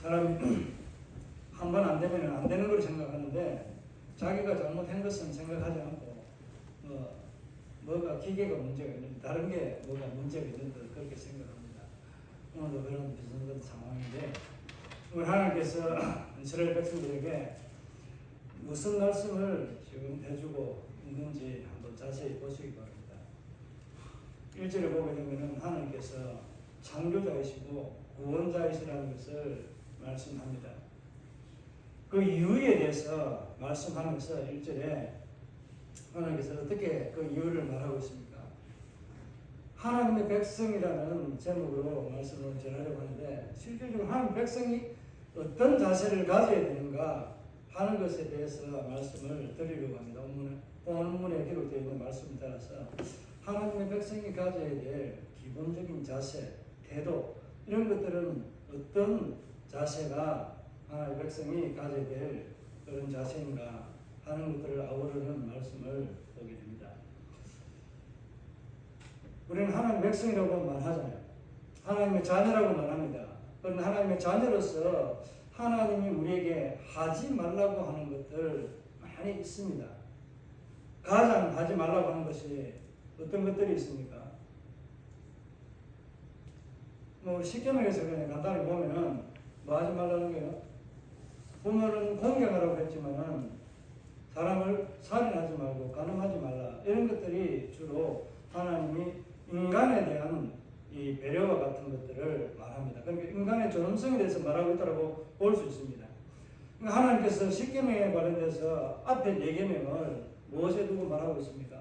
사람이 한 번 안 되면 안 되는 걸 생각하는데 자기가 잘못한 것은 생각하지 않고 뭐가 기계가 문제가 있는데 다른 게 뭐가 문제가 있는데 그렇게 생각합니다. 오늘도 그런 비슷한 상황인데 우리 하나님께서 이스라엘 백성들에게 무슨 말씀을 지금 해주고 있는지 한번 자세히 보시기 바랍니다. 1절에 보게 되면 하나님께서 창조자이시고 구원자이시라는 것을 말씀합니다. 그 이유에 대해서 말씀하면서 1절에 하나님께서 어떻게 그 이유를 말하고 있습니까? 하나님의 백성이라는 제목으로 말씀을 전하려고 하는데 실질적으로 하나님의 백성이 어떤 자세를 가져야 되는가 하는 것에 대해서 말씀을 드리려고 합니다. 본문에 기록되어 있는 말씀을 따라서 하나님의 백성이 가져야 될 기본적인 자세, 태도 이런 것들은 어떤 자세가 하나님의 백성이 가져야 될 그런 자세인가 하는 것들을 아우르는 말씀을 보게 됩니다. 우리는 하나님의 백성이라고 말하잖아요. 하나님의 자녀라고 말합니다. 그런데 하나님의 자녀로서 하나님이 우리에게 하지 말라고 하는 것들 많이 있습니다. 가장 하지 말라고 하는 것이 어떤 것들이 있습니까? 십계명에서 그냥 간단히 보면은 뭐 하지 말라는 거예요? 부모는 공경하라고 했지만은 사람을 살인하지 말고 간음하지 말라 이런 것들이 주로 하나님이 인간에 대한 이 배려와 같은 것들을 말합니다. 그러니까 인간의 존엄성에 대해서 말하고 있다고 볼 수 있습니다. 그러니까 하나님께서 십계명에 관련돼서 앞에 4계명을 무엇에 두고 말하고 있습니까?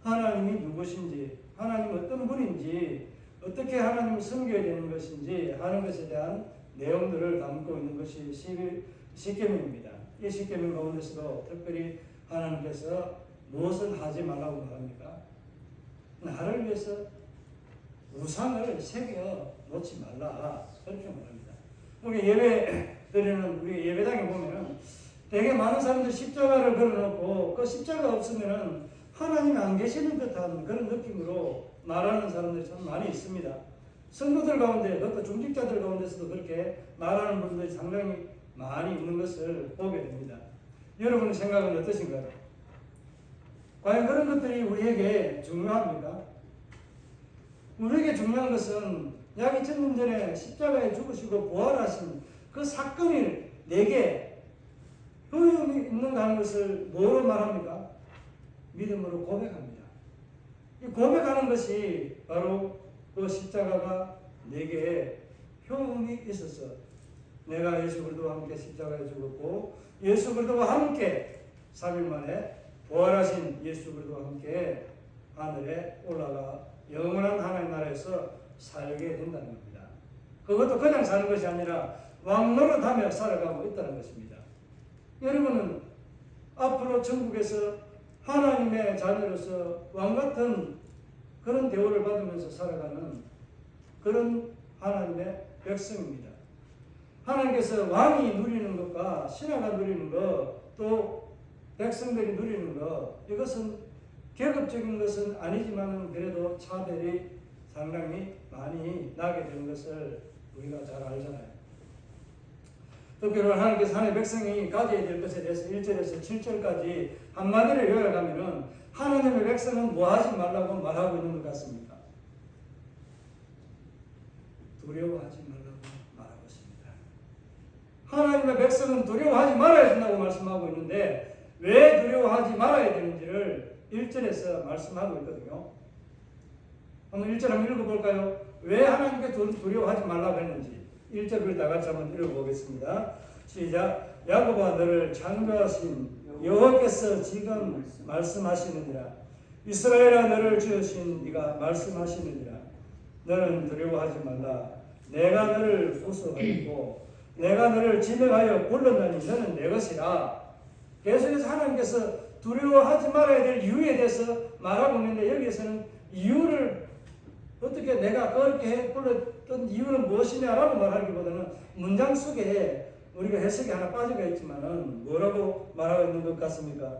하나님이 누구신지, 하나님 어떤 분인지, 어떻게 하나님을 섬겨야 되는 것인지 하는 것에 대한 내용들을 담고 있는 것이 십계명입니다. 이 십계명 가운데서도 특별히 하나님께서 무엇을 하지 말라고 말합니까? 나를 위해서 우상을 새겨 놓지 말라 그렇게 말합니다. 우리 예배 드리는 우리 예배당에 보면은 되게 많은 사람들 십자가를 걸어놓고 그 십자가 없으면은 하나님이 안 계시는 듯한 그런 느낌으로 말하는 사람들이 참 많이 있습니다. 성도들 가운데, 또 중직자들 가운데서도 그렇게 말하는 분들이 상당히 많이 있는 것을 보게 됩니다. 여러분의 생각은 어떠신가요? 과연 그런 것들이 우리에게 중요합니까? 우리에게 중요한 것은 약 2000년 전에 십자가에 죽으시고 부활하신 그 사건이 내게 효용이 있는가 하는 것을 뭐로 말합니까? 믿음으로 고백합니다. 이 고백하는 것이 바로 그 십자가가 내게 효용이 있어서 내가 예수 그리스도와 함께 십자가에 죽었고 예수 그리스도와 함께 3일 만에 부활하신 예수 그리스도와 함께 하늘에 올라가 영원한 하나님 나라에서 살게 된다는 겁니다. 그것도 그냥 사는 것이 아니라 왕노릇하며 살아가고 있다는 것입니다. 여러분은 앞으로 천국에서 하나님의 자녀로서 왕같은 그런 대우를 받으면서 살아가는 그런 하나님의 백성입니다. 하나님께서 왕이 누리는 것과 신하가 누리는 것, 또 백성들이 누리는 것, 이것은 계급적인 것은 아니지만 그래도 차별이 상당히 많이 나게 되는 것을 우리가 잘 알잖아요. 특별히 하나님께서 하나님의 백성이 가져야 될 것에 대해서 1절에서 7절까지 한마디를 요약하면은 하나님의 백성은 뭐 하지 말라고 말하고 있는 것 같습니까? 두려워하지 말라고 말하고 있습니다. 하나님의 백성은 두려워하지 말아야 된다고 말씀하고 있는데 왜 두려워하지 말아야 되는지를 1절에서 말씀하고 있거든요. 한번 1절 한번 읽어볼까요? 왜 하나님께 두려워하지 말라고 했는지 1절을 다 같이 한번 읽어보겠습니다. 시작. 야곱아 너를 창조하신 여호와께서 지금 말씀하시느니라. 이스라엘아 너를 지으신 네가 말씀하시느니라. 너는 두려워하지 말라. 내가 너를 구속하였고 내가 너를 지명하여 불렀나니 너는 내 것이라. 계속해서 하나님께서 두려워하지 말아야 될 이유에 대해서 말하고 있는데 여기에서는 이유를 어떻게 내가 그렇게 불렀던 이유는 무엇이냐라고 말하기보다는 문장 속에 우리가 해석이 하나 빠져가 있지만은 뭐라고 말하고 있는 것 같습니까?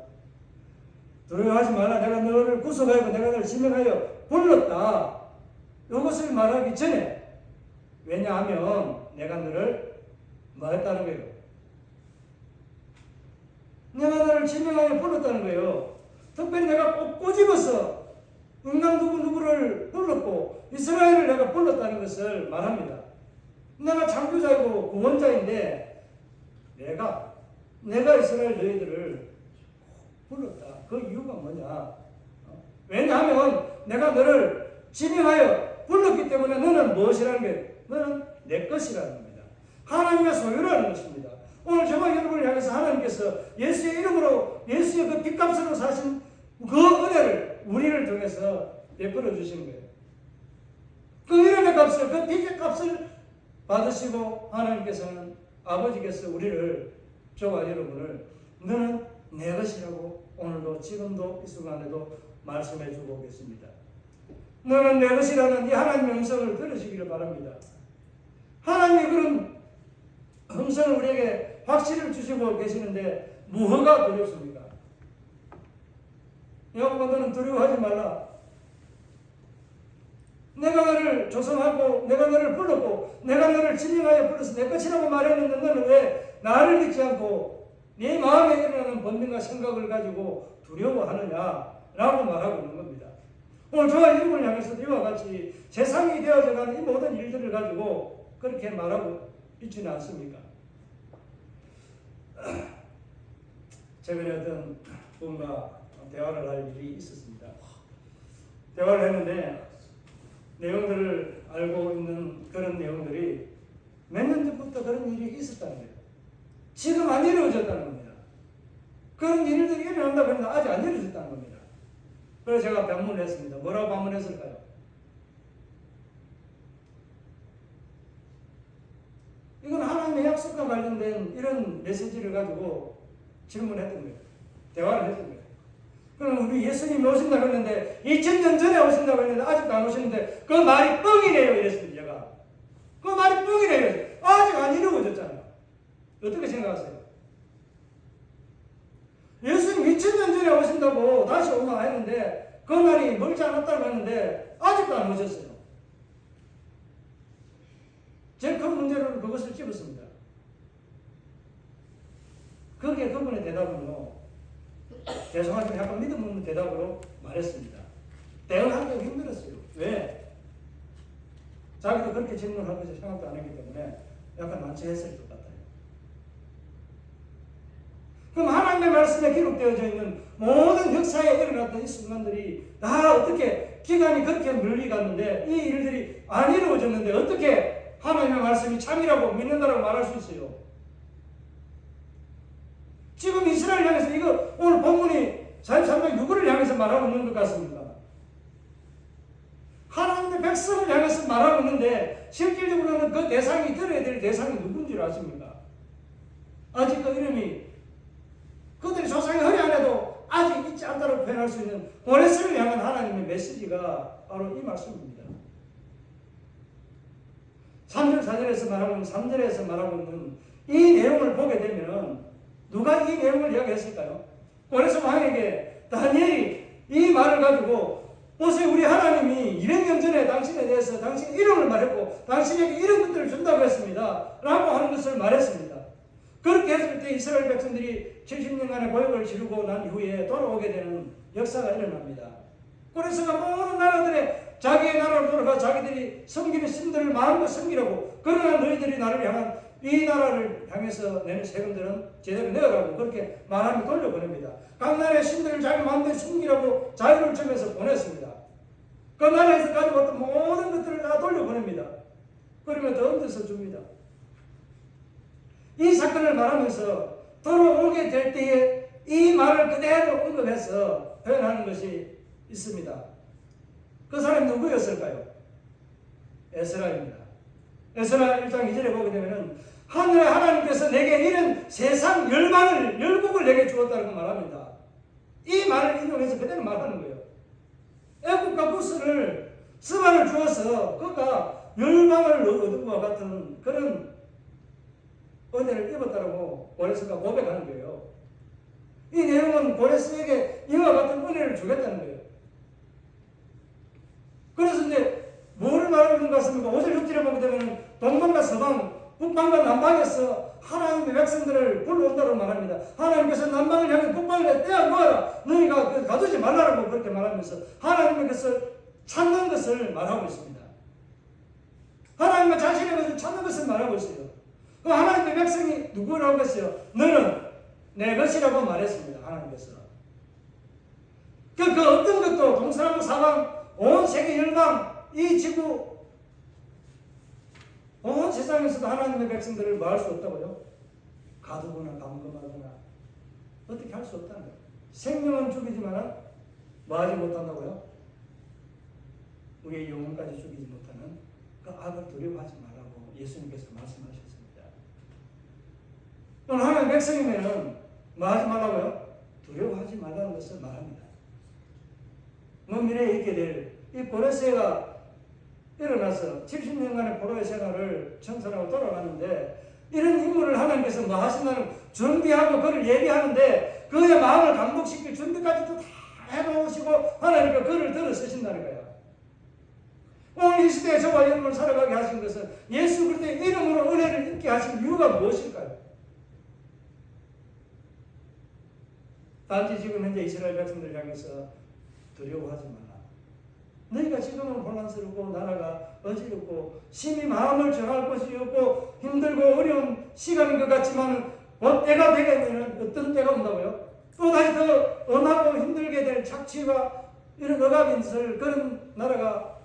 두려워하지 말라. 내가 너를 구속하고 내가 너를 지명하여 불렀다. 이것을 말하기 전에 왜냐하면 내가 너를 뭐 했다는 거예요? 내가 너를 지명하여 불렀다는 거예요. 특별히 내가 꼭 꼬집어서 인간 누구를 불렀고 이스라엘을 내가 불렀다는 것을 말합니다. 내가 창조자이고 구원자인데 내가 이스라엘 너희들을 불렀다. 그 이유가 뭐냐? 왜냐하면 내가 너를 지명하여 불렀기 때문에 너는 무엇이라는 거예요? 너는 내 것이라는 겁니다. 하나님의 소유라는 것입니다. 오늘 저와 여러분을 향해서 하나님께서 예수의 이름으로 예수의 그 빚값으로 사신 그 은혜를 우리를 통해서 베풀어 주신 거예요. 그 이름의 값을, 그 빚의 값을 받으시고 하나님께서는 아버지께서 우리를, 저와 여러분을 너는 내 것이라고 오늘도 지금도 이 순간에도 말씀해 주고 계십니다. 너는 내 것이라는 이 하나님의 음성을 들으시기를 바랍니다. 하나님이 그런 음성을 우리에게 확신을 주시고 계시는데 무엇가 두렵습니까? 여호와 너는 두려워하지 말라. 내가 너를 조성하고 내가 너를 불렀고 내가 너를 지명하여 불러서 내 것이라고 말했는데 너는 왜 나를 믿지 않고 네 마음에 일어나는 본능과 생각을 가지고 두려워하느냐라고 말하고 있는 겁니다. 오늘 저와 여러분을 향해서도 이와 같이 세상이 되어져가는 이 모든 일들을 가지고 그렇게 말하고 있지는 않습니까? 최근에 어떤 분과 대화를 할 일이 있었습니다. 대화를 했는데 내용들을 알고 있는 그런 내용들이 몇 년 전부터 그런 일이 있었다는 거예요. 지금 안 이루어졌다는 겁니다. 그런 일들이 일어난다고 했는데 아직 안 이루어졌다는 겁니다. 그래서 제가 반문을 했습니다. 뭐라고 반문했을까요? 이건 하나님의 약속과 관련된 이런 메시지를 가지고 질문했던 거예요. 대화를 했던 거예요. 그럼 우리 예수님이 오신다고 했는데 2000년 전에 오신다고 했는데 아직도 안 오시는데 그 말이 뻥이네요 이랬습니다. 제가. 그 말이 뻥이네요. 아직 안 이루어졌잖아요. 어떻게 생각하세요? 예수님 2000년 전에 오신다고 다시 오마 했는데 그 날이 멀지 않았다고 했는데 아직도 안 오셨어요. 제일 큰 문제로 그것을 집었습니다. 거기에 그분의 대답은요, 죄송하지만 약간 믿음 없는 대답으로 말했습니다. 대응하기가 힘들었어요. 왜? 자기도 그렇게 질문할 것을 생각도 안 했기 때문에 약간 난처했을 것 같아요. 그럼 하나님의 말씀에 기록되어져 있는 모든 역사에 일어났던 이 순간들이 다 어떻게 기간이 그렇게 멀리갔는데 이 일들이 안 이루어졌는데 어떻게 하나님의 말씀이 참이라고 믿는다라고 말할 수 있어요? 지금 이스라엘 향해서 이거 오늘 본문이 43장 누구를 향해서 말하고 있는 것 같습니까? 하나님의 백성을 향해서 말하고 있는데 실질적으로는 그 대상이 들어야 될 대상이 누군지 아십니까? 아직 그 이름이 그들이 조상의 허리 안에도 아직 있지 않다고 표현할 수 있는 고레스를 향한 하나님의 메시지가 바로 이 말씀입니다. 3절 4절에서 말하고 있는 3절에서 말하고 있는 이 내용을 보게 되면 누가 이 내용을 이야기했을까요? 고레스 왕에게 다니엘이 이 말을 가지고 보세요, 우리 하나님이 200년 전에 당신에 대해서 당신 이름을 말했고 당신에게 이런 것들을 준다고 했습니다 라고 하는 것을 말했습니다. 그렇게 했을 때 이스라엘 백성들이 70년간의 고역을 치르고 난 이후에 돌아오게 되는 역사가 일어납니다. 고레스가 모든 나라들의 자기의 나라로 돌아가 자기들이 섬기는 신들을 마음껏 섬기라고, 그러나 너희들이 나를 향한 이 나라를 향해서 내는 세금들은 제대로 내어라고 그렇게 말하며 돌려보냅니다. 각 나라의 신들을 자기 마음대로 숨기라고 자유를 점에서 보냈습니다. 그 나라에서 가지고 왔던 모든 것들을 다 돌려보냅니다. 그러면 더 얹어서 줍니다. 이 사건을 말하면서 돌아오게 될 때에 이 말을 그대로 언급해서 표현하는 것이 있습니다. 그 사람이 누구였을까요? 에스라입니다. 에스라 1장 2절에 보게 되면 하늘의 하나님께서 내게 이런 세상 열국을 내게 주었다고 말합니다. 이 말을 인용해서 그대로 말하는 거예요. 애국과 구스를 스바를 주어서 그가 열방을 얻은 것과 같은 그런 은혜를 입었다고 고레스가 고백하는 거예요. 이 내용은 고레스에게 이와 같은 은혜를 주겠다는 거예요. 그래서 이제 뭐를 말하고 있는 것 같습니까? 5절 6절에 보게 되면 동방과 서방, 북방과 남방에서 하나님의 백성들을 불러온다고 말합니다. 하나님께서 남방을 향해 북방을 떼어 놓아라. 너희가 가두지 말라고 그렇게 말하면서 하나님의 것을 찾는 것을 말하고 있습니다. 하나님과 자신의 것을 찾는 것을 말하고 있어요. 그 하나님의 백성이 누구라고 했어요? 너는 내 것이라고 말했습니다. 하나님께서. 그 어떤 것도 동서남북 사방 온 세계 열방 이 지구 온 세상에서도 하나님의 백성들을 말할 수 없다고요? 가두거나 감금하거나 어떻게 할 수 없다는 거예요. 생명은 죽이지만 뭐하지 못한다고요? 우리의 영혼까지 죽이지 못하는 그 악을 두려워하지 말라고 예수님께서 말씀하셨습니다. 오늘 하나님의 백성이면 뭐하지 말라고요? 두려워하지 말라는 것을 말합니다. 먼 미래에 있게 될 이 고레스가 일어나서 70년간의 포로의 생활을 청산하고 돌아갔는데 이런 인물을 하나님께서 뭐 하신다는 준비하고 그를 예비하는데 그의 마음을 감독시킬 준비까지도 다 해놓으시고 하나님께서 그를 들어 쓰신다는 거예요. 오늘 이 시대에 저와 여러분을 살아가게 하신 것은 예수 그리스도의 이름으로 은혜를 입게 하신 이유가 무엇일까요? 단지 지금 현재 이스라엘 백성들을 향해서 두려워하지 말라. 너희가 지금은 혼란스럽고 나라가 어지럽고 심히 마음을 정할 것이 없고 힘들고 어려운 시간인 것 같지만 곧 때가 되게 되면 어떤 때가 온다고요? 또다시 더 엄하고 힘들게 될 착취와 이런 억압인 것을 그런 나라가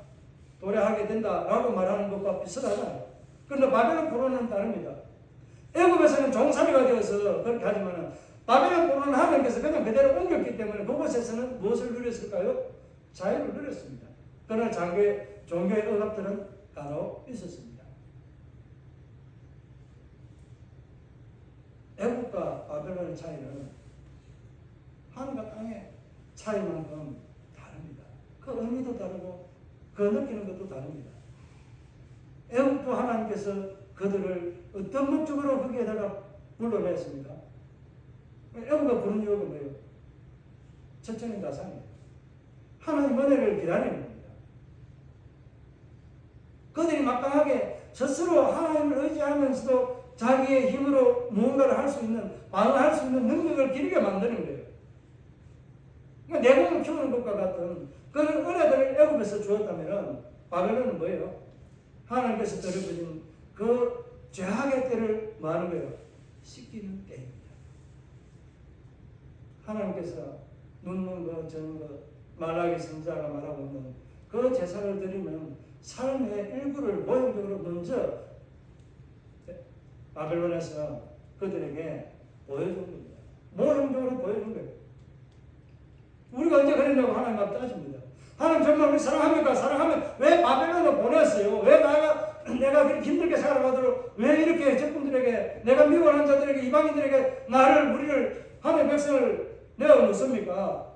도래하게 된다라고 말하는 것과 비슷하잖아요. 그런데 바벨론 포로는 다릅니다. 애굽에서는 종살이가 되어서 그렇게 하지만 바벨론 포로는 하나님께서 그냥 그대로 옮겼기 때문에 그곳에서는 무엇을 누렸을까요? 자유를 누렸습니다. 그러나 종교의 억압들은 간혹 있었습니다. 애국과 바벨론의 차이는 하늘과 땅의 차이만큼 다릅니다. 그 의미도 다르고 그 느끼는 것도 다릅니다. 애국도 하나님께서 그들을 어떤 목적으로 거기에다가 불러냈습니까? 애국가 부른 이유가 뭐예요? 첫째는 가상이에요. 하나님 은혜를 기다리는 겁니다. 그들이 막강하게 스스로 하나님을 의지하면서도 자기의 힘으로 무언가를 할 수 있는, 방어할 수 있는 능력을 기르게 만드는 거예요. 그러니까 내공을 키우는 것과 같은 그런 은혜들을 애굽에서 주었다면 바벨론은 뭐예요? 하나님께서 들어주신 그 죄악의 때를 뭐 하는 거예요? 씻기는 때입니다. 하나님께서 눕는 것, 저는 것, 말라기 선자가 말하고 있는 그 제사를 드리면 삶의 일부를 모형적으로 먼저 바벨론에서 그들에게 보여준 겁니다. 모형적으로 보여준 거예요. 우리가 언제 그랬냐고 하나님 앞에 따집니다. 하나님 정말 우리 사랑합니까? 사랑하면 왜 바벨론을 보냈어요? 왜 내가 그렇게 힘들게 살아가도록 왜 이렇게 적군들에게 내가 미워하는 자들에게 이방인들에게 우리를 하나님의 백성을 내어놓습니까?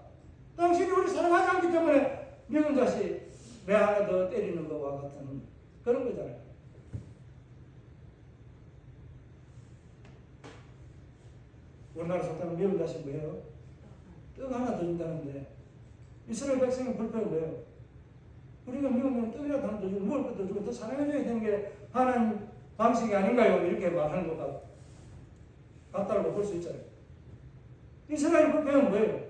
당신이 우리 사랑하지 않기 때문에 미운 자식 매 하나 더 때리는 것과 같은 그런 거잖아요. 우리나라 속담은 미운 자식 뭐예요? 떡 하나 더 준다는데 이스라엘 백성의 불평은 뭐예요? 우리가 미우면 떡이라도 하나 더 주고 먹을 것도 주고 더 사랑해줘야 되는 게 하나님 방식이 아닌가요? 이렇게 말하는 것 같다고 볼 수 있잖아요. 이스라엘 불평은 뭐예요?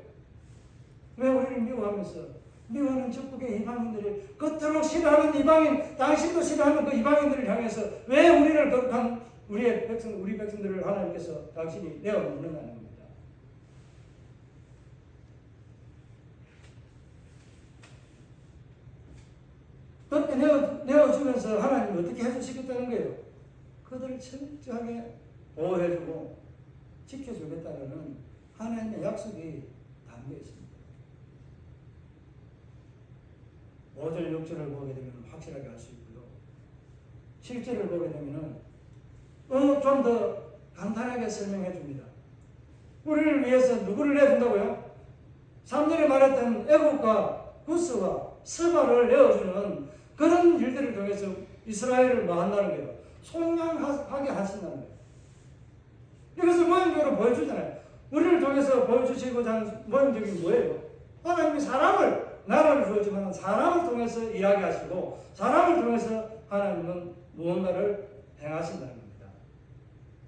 왜 우리를 미워하는 적국의 이방인들이 그토록 싫어하는 이방인, 당신도 싫어하는 그 이방인들을 향해서 왜 우리를 거룩한 우리 백성들을 하나님께서 당신이 내어놓는다는 겁니다. 그렇게 내어주면서 하나님이 어떻게 해주시겠다는 거예요? 그들을 철저하게 보호해주고 지켜주겠다는 하나님의 약속이 담겨 있습니다. 5절, 6절을 보게 되면 확실하게 알 수 있고요. 7절을 보게 되면 좀 더 간단하게 설명해 줍니다. 우리를 위해서 누구를 내준다고요? 3절에 말했던 애국과 구스와 스바를 내어주는 그런 일들을 통해서 이스라엘을 뭐 한다는 거예요? 속량하게 하신다는 거예요. 이것을 모형적으로 보여주잖아요. 우리를 통해서 보여주시고자 하는 모형적인 뭐예요? 하나님이 나라를 주었지만 사람을 통해서 일하게 하시고 사람을 통해서 하나님은 무언가를 행하신다는 겁니다.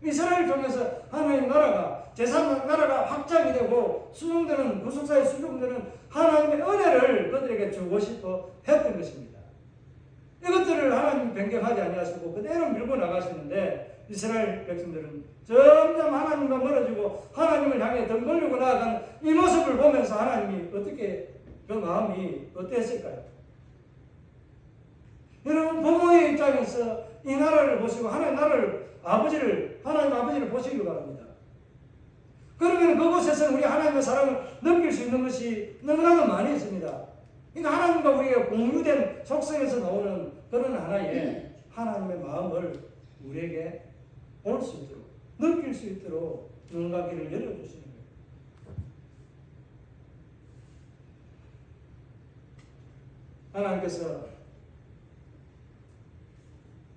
이스라엘을 통해서 하나님 나라가 제3 나라가 확장이 되고 수용되는 구속사에 수용되는 하나님의 은혜를 그들에게 주고 싶어 했던 것입니다. 이것들을 하나님이 변경하지 아니하시고 그대로 밀고 나가시는데 이스라엘 백성들은 점점 하나님과 멀어지고 하나님을 향해 등 돌리고 나아가는 이 모습을 보면서 하나님이 어떻게 그 마음이 어땠을까요? 여러분 부모의 입장에서 이 나라를 보시고 하나님 나라를 하나님 아버지를 보시기 바랍니다. 그러면 그곳에서 우리 하나님의 사랑을 느낄 수 있는 것이 너무나도 많이 있습니다. 그러니까 하나님과 우리의 공유된 속성에서 나오는 그런 하나의 하나님의 마음을 우리에게 볼 수 있도록 느낄 수 있도록 눈과 귀를 열어주시는 거예요. 하나님께서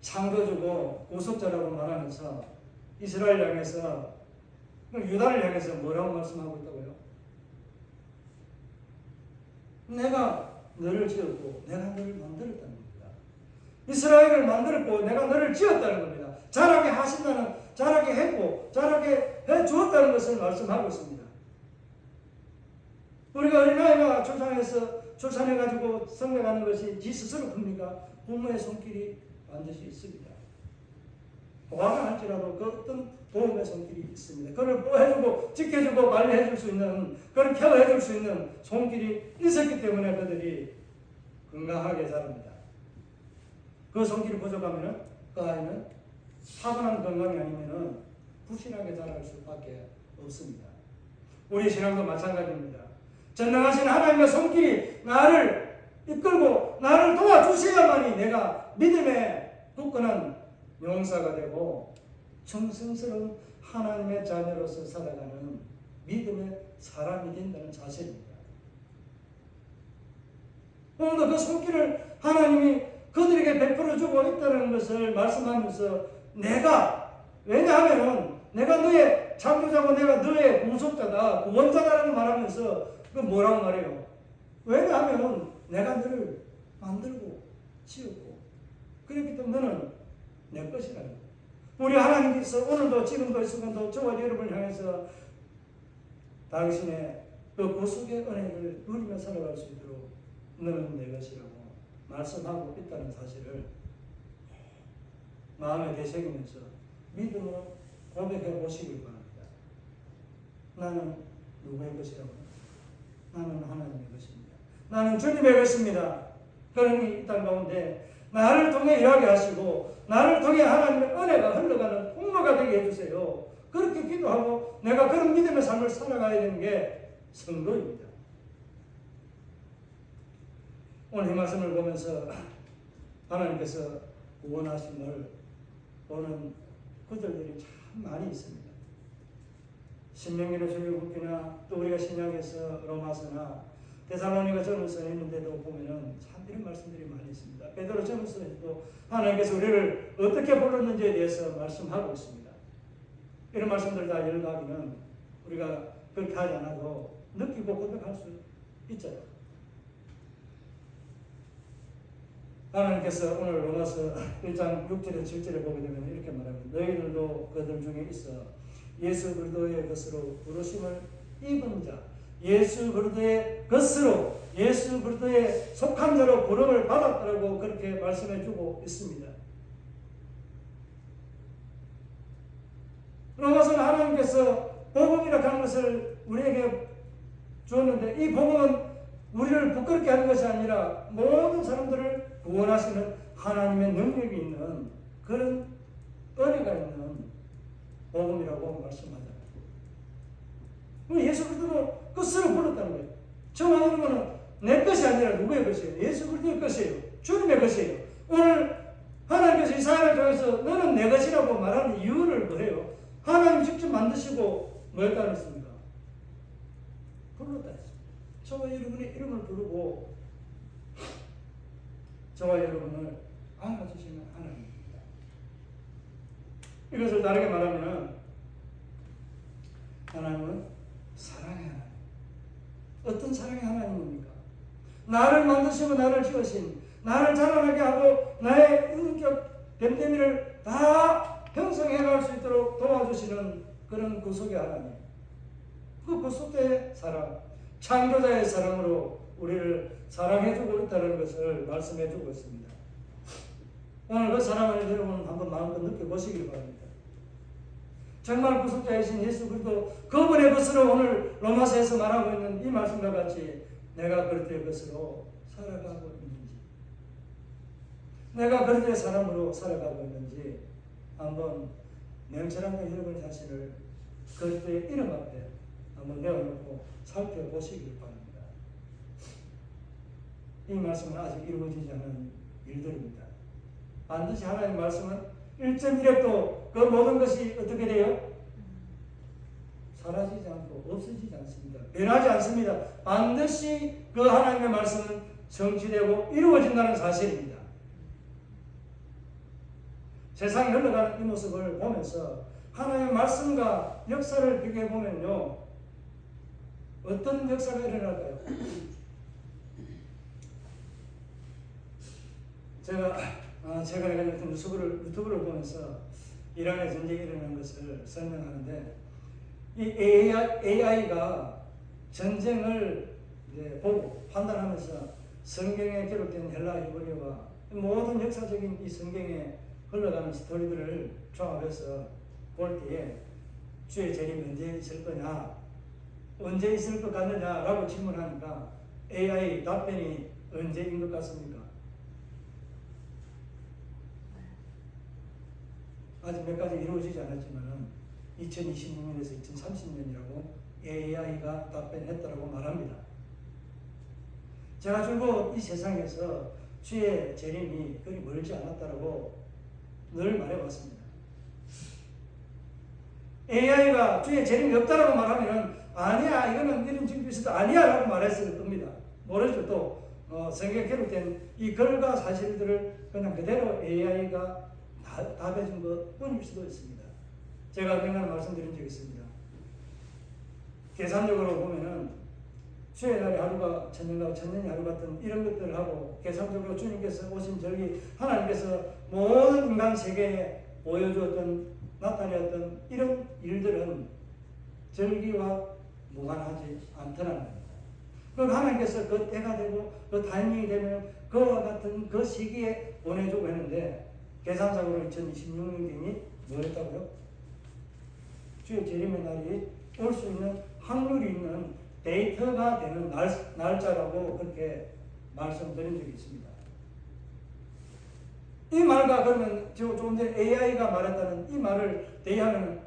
창조주고 구속자라고 말하면서 이스라엘 향해서 유다를 향해서 뭐라고 말씀하고 있다고요? 내가 너를 지었고 내가 너를 만들었다는 겁니다. 이스라엘을 만들었고 내가 너를 지었다는 겁니다. 자라게 하신다는, 자라게 했고 자라게 해주었다는 것을 말씀하고 있습니다. 우리가 어린아이가 출산해가지고 성장하는 것이 지 스스로 큽니까? 부모의 손길이 반드시 있습니다. 보아가 할지라도 그 어떤 도움의 손길이 있습니다. 그를 보호해주고 지켜주고 관리해줄 수 있는, 그를 케어해줄 수 있는 손길이 있었기 때문에 그들이 건강하게 자랍니다. 그 손길이 부족하면 그 아이는 타고난 건강이 아니면 부실하게 자랄 수밖에 없습니다. 우리 신앙도 마찬가지입니다. 전능하신 하나님의 손길이 나를 이끌고 나를 도와주셔야만이 내가 믿음의 굳건한 용사가 되고 정성스러운 하나님의 자녀로서 살아가는 믿음의 사람이 된다는 사실입니다. 오늘도 그 손길을 하나님이 그들에게 베풀어주고 있다는 것을 말씀하면서 왜냐하면 내가 너의 창조자고 내가 너의 구속자다, 구원자다라고 말하면서 그 뭐라고 말해요? 왜냐하면 내가 너를 만들고 지었고 그렇기 때문에 너는 내 것이라는 거예요. 우리 하나님께서 오늘도 지금도 이 순간도 저와 여러분을 향해서 당신의 그 구속의 은혜를 누리며 살아갈 수 있도록 너는 내 것이라고 말씀하고 있다는 사실을 마음에 되새기면서 믿음으로 고백해 보시길 바랍니다. 나는 누구의 것이라고? 나는 하나님의 것입니다. 나는 주님의 것입니다. 그러니 이 땅 가운데 나를 통해 일하게 하시고 나를 통해 하나님의 은혜가 흘러가는 통로가 되게 해주세요. 그렇게 기도하고 내가 그런 믿음의 삶을 살아가야 되는 게 선거입니다. 오늘 이 말씀을 보면서 하나님께서 구원하심을 보는 구절들이 참 많이 있습니다. 신명기나 출애굽기나 또 우리가 신약에서 로마서나 데살로니가 전후서에 있는데도 보면은 참 이런 말씀들이 많이 있습니다. 베드로 전후서에도 하나님께서 우리를 어떻게 불렀는지에 대해서 말씀하고 있습니다. 이런 말씀들 다 열거하기는 우리가 그렇게 하지 않아도 느끼고 고백할 수 있죠. 하나님께서 오늘 로마서 1장 6절에 7절에 보게 되면 이렇게 말합니다. 너희들도 그들 중에 있어 예수 그리스도의 것으로 부르심을 입은 자, 예수 그리스도의 것으로 예수 그리스도의 속한 자로 부름을 받았다라고 그렇게 말씀해 주고 있습니다. 로마서는 하나님께서 복음이라고 하는 것을 우리에게 주었는데 이 복음은 우리를 부끄럽게 하는 것이 아니라 모든 사람들을 구원하시는 하나님의 능력이 있는 그런 은혜가 있는 복음이라고 말씀하잖아요. 예수 그리스도로 끝으로 불렀다는 거예요. 저와 여러분은 내 것이 아니라 누구의 것이에요? 예수 그리스도의 것이에요. 주님의 것이에요. 오늘 하나님께서 이사야를 통해서 너는 내 것이라고 말하는 이유를 뭐예요? 하나님 직접 만드시고 뭐 했다 그랬습니까? 불렀다 했습니다. 저와 여러분의 이름을 부르고 저와 여러분을 안아주시는 하나님입니다. 이것을 다르게 말하면 하나님은 사랑의 하나님. 어떤 사랑의 하나님입니까? 나를 만드시고 나를 지으신, 나를 자라나게 하고 나의 인격 됨됨이를 다 형성해 갈 수 있도록 도와주시는 그런 구속의 하나님. 그 구속의 사랑, 창조자의 사랑으로 우리를 사랑해주고 있다는 것을 말씀해주고 있습니다. 오늘 그 사랑을 여러분 한번 마음껏 느껴보시길 바랍니다. 정말 구속자이신 예수 그리스도 그분의 것으로 오늘 로마서에서 말하고 있는 이 말씀과 같이 내가 그리스도의 것으로 살아가고 있는지, 내가 그리스도의 사람으로 살아가고 있는지 한번 냉철하게 여러분 자신을 그리스도의 이름 앞에 한번 내어놓고 살펴보시길 바랍니다. 이 말씀은 아직 이루어지지 않은 일들입니다. 반드시 하나님의 말씀은 1.1획도 그 모든 것이 어떻게 돼요? 사라지지 않고 없어지지 않습니다. 변하지 않습니다. 반드시 그 하나님의 말씀은 성취되고 이루어진다는 사실입니다. 세상이 흘러가는 이 모습을 보면서 하나님의 말씀과 역사를 비교해 보면요, 어떤 역사가 일어날까요? 제가 최근에 어떤 유튜브를 보면서 이란의 전쟁이 일어난 것을 설명하는데, 이 AI가 전쟁을 보고 판단하면서 성경에 기록된 헬라 히브리어와 모든 역사적인 이 성경에 흘러가는 스토리들을 종합해서 볼 때에 주의 재림이 언제 있을 거냐, 언제 있을 것 같느냐라고 질문하니까 AI 답변이 언제인 것 같습니까? 아직 몇 가지 이루어지지 않았지만 2026년에서 2030년이라고 AI가 답변했다고 말합니다. 제가 줄곧 이 세상에서 주의 재림이 그리 멀지 않았다고 늘 말해왔습니다. AI가 주의 재림이 없다라고 말하면 아니야, 이거는 이런 증거 있어도 아니야 라고 말했을 겁니다. 모르죠. 또 성경에 기록된 이 글과 사실들을 그냥 그대로 AI가 답해준 것 뿐일 수도 있습니다. 제가 몇번 말씀드린 적이 있습니다. 계산적으로 보면은 주의 날이 하루가 천년과 천년이 하루 같은 이런 것들을 하고, 계산적으로 주님께서 오신 절기, 하나님께서 모든 인간 세계에 보여주었던, 나타내었던 이런 일들은 절기와 무관하지 않더라는 겁니다. 그럼 하나님께서 그 때가 되고 그 타이밍이 되면 그와 같은 그 시기에 보내주고 했는데, 계산상으로 2026년경이 뭐였다고요? 주의 재림의 날이 올 수 있는 확률이 있는 데이터가 되는 날짜라고 그렇게 말씀드린 적이 있습니다. 이 말과 그러면 조금 전에 AI가 말했다는 이 말을 대의하면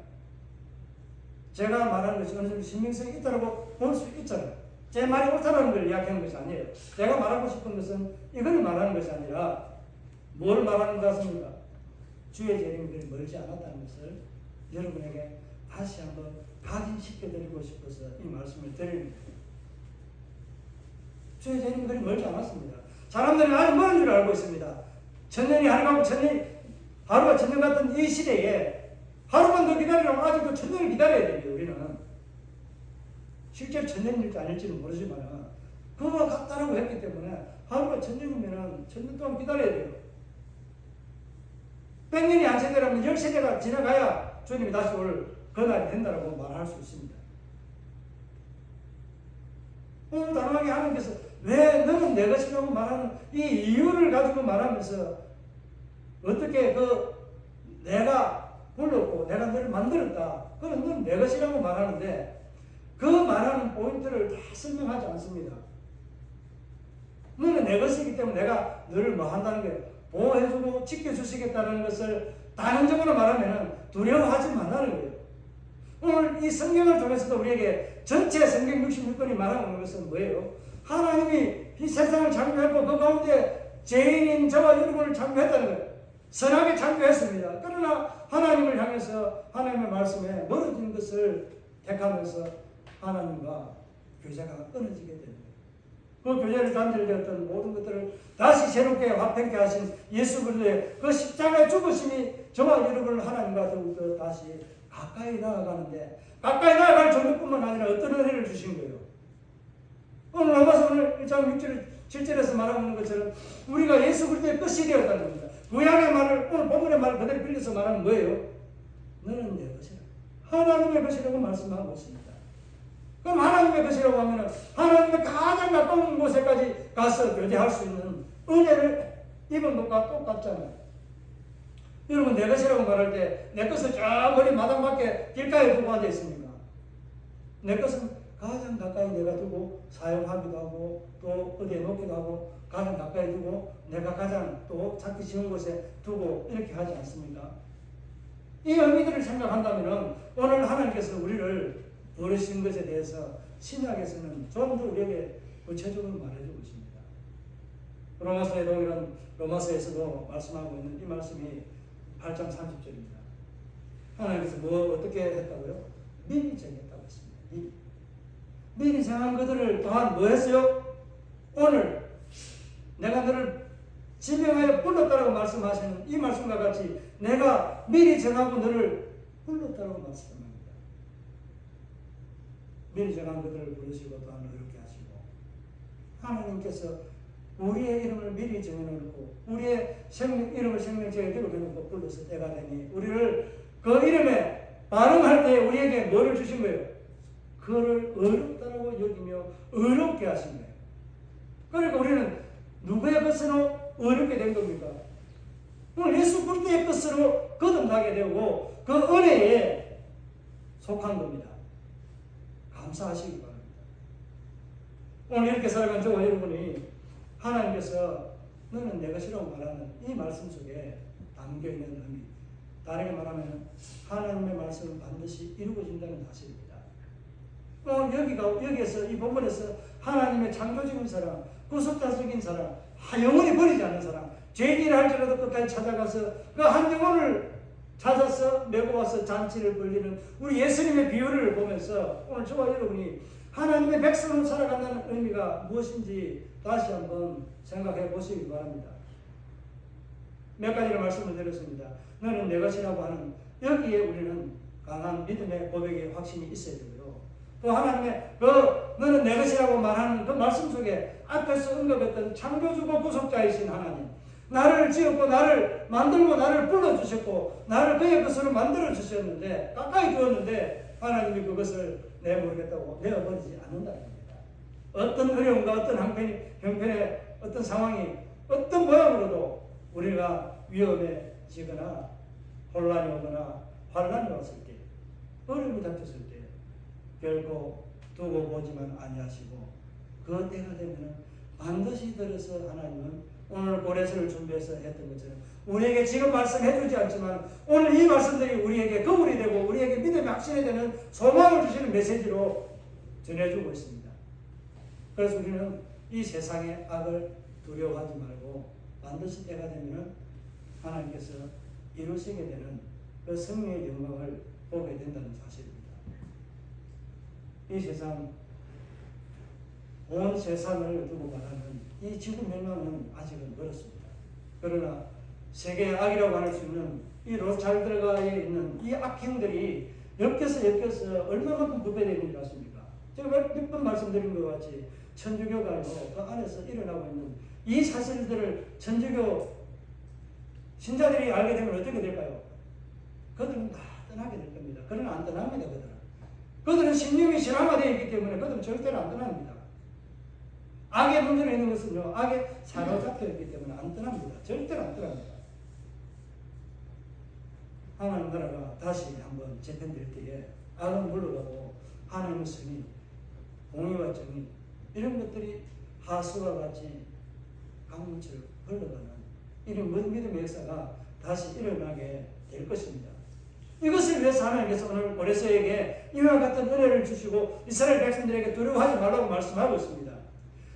제가 말하는 것이 어느 정도 신빙성이 있다고 볼 수 있잖아요. 제 말이 옳다는 걸 이야기하는 것이 아니에요. 제가 말하고 싶은 것은 이걸 말하는 것이 아니라 뭘 말하는 것 같습니까? 주의 재림이 멀지 않았다는 것을 여러분에게 다시 한번 각인시켜드리고 싶어서 이 말씀을 드립니다. 주의 재림이 멀지 않았습니다. 사람들이 아주 먼 줄 알고 있습니다. 천년이 하루가 천년 같은 이 시대에 하루만 더 기다리라고 아직도 천년을 기다려야 됩니다. 우리는 실제로 천년일지 아닐지는 모르지만 그와 같다라고 했기 때문에 하루가 천년이면 천년 동안 기다려야 돼요. 100년이 한 세대라면 10세대가 지나가야 주님이 다시 올 그날이 된다고 말할 수 있습니다. 오늘 단호하게 하나님께서 왜 너는 내 것이라고 말하는 이 이유를 가지고 말하면서 어떻게 내가 불렀고 내가 너를 만들었다, 그럼 너는 내 것이라고 말하는데 그 말하는 포인트를 다 설명하지 않습니다. 너는 내 것이기 때문에 내가 너를 뭐 한다는 게 보호해주고 지켜주시겠다는 것을 단언적으로 말하면 두려워하지 말라는 거예요. 오늘 이 성경을 통해서도 우리에게 전체 성경 66권이 말하고 있는 것은 뭐예요? 하나님이 이 세상을 창조했고 그 가운데 죄인인 저와 여러분을 창조했다는 거예요. 선하게 창조했습니다. 그러나 하나님을 향해서 하나님의 말씀에 멀어진 것을 택하면서 하나님과 교제가 끊어지게 됩니다. 그 교제를 단절되었던 모든 것들을 다시 새롭게 화평케 하신 예수 그리스도의 그 십자가의 죽으심이 저와 여러분을 하나님과 더욱더 다시 가까이 나아가는데, 가까이 나아갈 정도뿐만 아니라 어떤 은혜를 주신 거예요. 오늘 로마서 1장 6절 7절에서 말하고 있는 것처럼 우리가 예수 그리스도의 끝이 되었다는 겁니다. 구약의 말을 오늘 본문의 말을 그대로 빌려서 말하면 뭐예요? 너는 내 것이라. 하나님의 것이라고 말씀하고 있습니다. 그럼 하나님의 것이라고 하면 하나님의 가장 가까운 곳에까지 가서 교제할 수 있는 은혜를 입은 것과 똑같잖아요. 여러분, 내 것이라고 말할 때 내 것을 저 멀리 마당 밖에 길가에 두고 앉아 있습니까? 내 것은 가장 가까이 내가 두고 사용하기도 하고 또 어디에 놓기도 하고 가장 가까이 두고 내가 가장 또 찾기 쉬운 곳에 두고 이렇게 하지 않습니까? 이 의미들을 생각한다면 오늘 하나님께서 우리를 부르신 것에 대해서 신약에서는 좀 더 우리에게 구체적으로 말해주고 있습니다. 로마서의 동일한 로마서에서도 말씀하고 있는 이 말씀이 8장 30절입니다. 하나님께서 어떻게 했다고요? 미리 정했다고 했습니다. 미리 정한 것들을 또한 뭐 했어요? 오늘 내가 너를 지명하여 불렀다라고 말씀하시는 이 말씀과 같이 내가 미리 정하고 너를 불렀다라고 말씀합니다. 미리 정한 것들을 부르시고 또한 어렵게 하시고 하나님께서 우리의 이름을 미리 정해놓고 우리의 이름을 생명책에 기록해놓고 불러서 때가 되니 우리를 그 이름에 발음할 때 우리에게 뭐를 주신 거예요? 그를 어렵다라고 여기며 어렵게 하신 거예요. 그러니까 우리는 누구의 것으로 어렵게 된 겁니까? 오늘 예수 그리스도의 것으로 거듭나게 되고 그 은혜에 속한 겁니다. 감사하시기 바랍니다. 오늘 이렇게 살아간 저와 여러분이 하나님께서 너는 내 것이라고 말하는 이 말씀 속에 담겨있는 의미, 다르게 말하면 하나님의 말씀은 반드시 이루어진다는 사실입니다. 여기에서 이 본문에서 하나님의 창조적인 사랑, 구속자적인 사랑, 영원히 버리지 않는 사랑, 죄인이라 할지라도 끝까지 찾아가서 그 한 영혼을 찾아서 메고 와서 잔치를 벌리는 우리 예수님의 비유를 보면서 오늘 저와 여러분이 하나님의 백성으로 살아간다는 의미가 무엇인지 다시 한번 생각해 보시기 바랍니다. 몇 가지를 말씀을 드렸습니다. 너는 내 것이라고 하는 여기에 우리는 강한 믿음의 고백의 확신이 있어야 되고요. 또 하나님의 너는 내 것이라고 말하는 그 말씀 속에 앞에서 언급했던 창조주고 구속자이신 하나님, 나를 지었고 나를 만들고 나를 불러주셨고 나를 그의 것으로 만들어주셨는데 가까이 두었는데 하나님이 그것을 내모르겠다고 내어버리지 않는다는 겁니다. 어떤 어려움과 어떤 형편의 어떤 상황이 어떤 모양으로도 우리가 위험해지거나 혼란이 오거나 환란이 왔을 때 어려움이 닥쳤을 때 결코 두고 보지만 아니하시고 그 때가 되면 반드시 들어서 하나님은 오늘 고레스를 준비해서 했던 것처럼 우리에게 지금 말씀해주지 않지만 오늘 이 말씀들이 우리에게 거울이 되고 우리에게 믿음의 확신이 되는 소망을 주시는 메시지로 전해주고 있습니다. 그래서 우리는 이 세상의 악을 두려워하지 말고 반드시 때가 되면 하나님께서 이루시게 되는 그 성령의 영광을 보게 된다는 사실입니다. 이 세상, 온 세상을 두고 말하는 이 지구 멸망은 아직은 멀었습니다. 그러나 세계의 악이라고 할 수 있는 이 로스차일드가에 있는 이 악행들이 엮여서 얼마만큼 부패되어 있는 것 같습니까? 제가 몇 번 말씀드린 것 같이 천주교가 아니고 그 안에서 일어나고 있는 이 사실들을 천주교 신자들이 알게 되면 어떻게 될까요? 그들은 다 떠나게 될 겁니다. 그들은 안 떠납니다. 그들은 신념이 신화화되어 있기 때문에 그들은 절대로 안 떠납니다. 악의 문제에 있는 것은요, 악에 사로잡혀 있기 때문에 안 떠납니다. 절대로 안 떠납니다. 하나님 나라가 다시 한번 재편될 때에 악은 물러가고 하나님의 승리, 공의와 정의 이런 것들이 하수와 같이 강물처럼 흘러가는 이런 믿음의 역사가 다시 일어나게 될 것입니다. 이것을 위해서 하나님께서 오늘 고레스에게 이와 같은 은혜를 주시고 이스라엘 백성들에게 두려워하지 말라고 말씀하고 있습니다.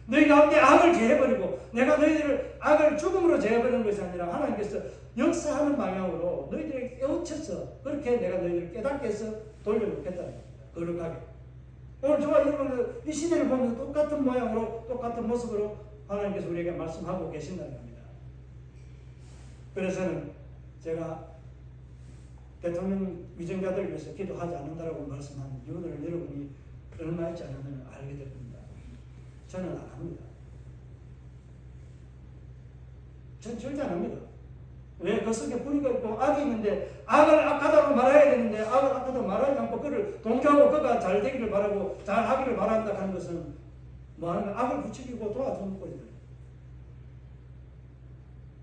너희 가운데 악을 제해버리고 내가 너희들을 악을 죽음으로 제해버리는 것이 아니라 하나님께서 역사하는 방향으로 너희들에게 깨우쳐서 그렇게 내가 너희들을 깨닫게 해서 돌려놓겠다는 겁니다. 거룩하게. 오늘 저와 여러분 이 시대를 보면서 똑같은 모양으로 똑같은 모습으로 하나님께서 우리에게 말씀하고 계신다는 겁니다. 그래서는 제가 대통령 위정자들을 위해서 기도하지 않는다라고 말씀한 이유들을 여러분이 얼마 있지 않으면 알게 될 겁니다. 저는 안 합니다. 전 절대 안 합니다. 왜 그 속에 뿌리가 있고 악이 있는데 악을 악하다고 말해야 되는데 악을 악하다고 말하지 않고 그를 동조하고 그가 잘 되기를 바라고 잘 하기를 바란다 하는 것은 뭐 하는 악을 부추기고 도와주는 꼴이다.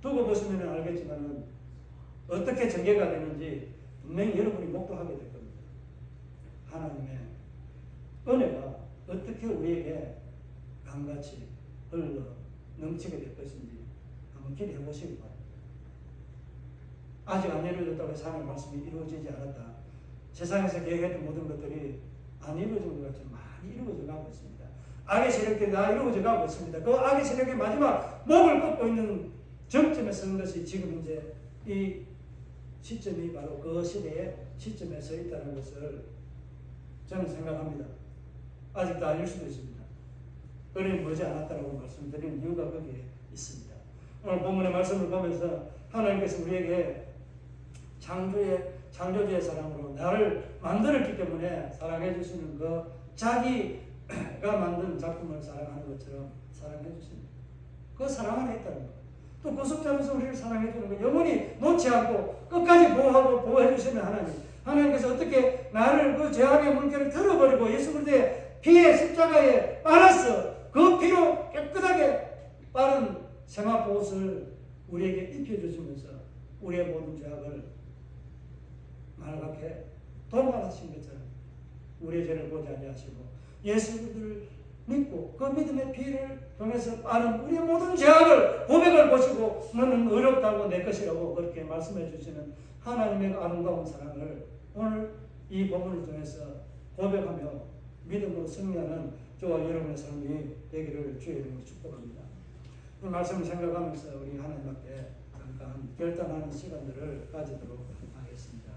두고 보시면 알겠지만 어떻게 전개가 되는지 분명히 여러분이 목도하게 될 겁니다. 하나님의 은혜가 어떻게 우리에게 강같이 흘러 넘치게 될 것인지 한번 기대해 보시기 바랍니다. 아직 안 이루어졌다고 해서 하나님의 말씀이 이루어지지 않았다. 세상에서 계획했던 모든 것들이 안 이루어진 것 같지만 많이 이루어져 가고 있습니다. 악의 세력들이 다 이루어져 가고 있습니다. 그 악의 세력의 마지막 목을 꺾고 있는 정점에 선 것이 지금 이제 이 시점이 바로 그 시대의 시점에 서 있다는 것을 저는 생각합니다. 아직도 아닐 수도 있습니다. 그러니 머지 않았다고 말씀드리는 이유가 거기에 있습니다. 오늘 본문의 말씀을 보면서 하나님께서 우리에게 창조주의 사랑으로 나를 만들었기 때문에 사랑해 주시는 그 자기가 만든 작품을 사랑하는 것처럼 사랑해 주십니다. 그 사랑 안에 있다는 것. 또 구속자로서 우리를 사랑해 주는 것. 영원히 놓지 않고 끝까지 보호하고 보호해 주시는 하나님. 하나님께서 어떻게 나를 그 죄악의 물결을 털어버리고 예수 그리스도의 피의 십자가에 빨아서 그 피로 깨끗하게 빠른 세마포 옷을 우리에게 입혀주시면서 우리의 모든 죄악을 말갛게 도말하신 것처럼 우리의 죄를 보지 아니하시고 예수 그리스도를 믿고 그 믿음의 피를 통해서 빠른 우리의 모든 죄악을 고백을 보시고 너는 어렵다고 내 것이라고 그렇게 말씀해 주시는 하나님의 아름다운 사랑을 오늘 이 본문을 통해서 고백하며 믿음으로 승리하는 저와 여러분의 삶이 되기를 주의 이름으로 축복합니다. 이 말씀을 생각하면서 우리 하나님 앞에 잠깐 결단하는 시간들을 가지도록 하겠습니다.